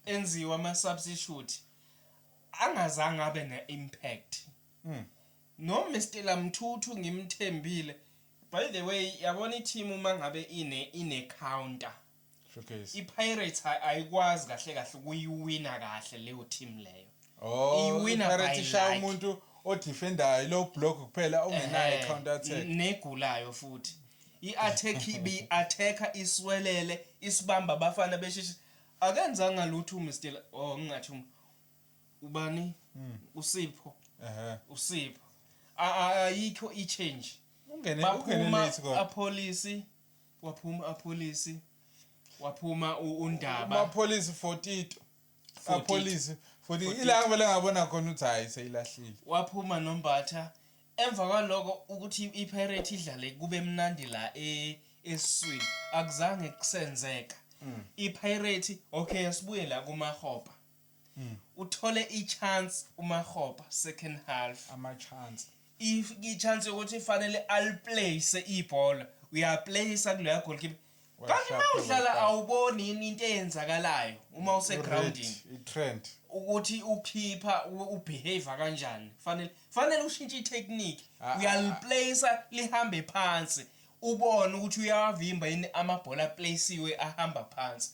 enziwa ama substitute angazange abe ne-impact. No Mr Mthuthu ngimthembile. By the way, yabona team uma ngabe ine counter. Showcase. iPirates ayikwazi kahle kahle ukuyiwina kahle leyo team leyo. iPirates ishaya umuntu odefendayo low block kuphela ongenayo counter attack. Negulayo futhi. I-attack attacker iswelele isibamba abafana beshishi. Akenzanga lutho Mr ngingathi ubani uSipho. uSipho. Ayikho i-change. Ungene apolice waphuma uNdaba amapolice 40 apolice 40 ila ngivele ngabona khona uthi hayi seyilahlile waphuma noMbatha emva kwaloko ukuthi iPirate idlale kube mnandi la eswini akuzange kusenzeka. iPirate okay asibuye la kuMahopa uthole ichance uMahopa second half ama chance i-chance ukuthi fanele aliplace ibhola uyaplace kuleya goalkeeper kanti mawudlala awuboni into eyenzakalayo uma use grounding i-trend ukuthi ukhipha ubehave kanjani fanele ushintshe itechnique uyaliplace lihambe phansi ubone ukuthi uyawavimba yini amabhola placeiwe ahamba phansi.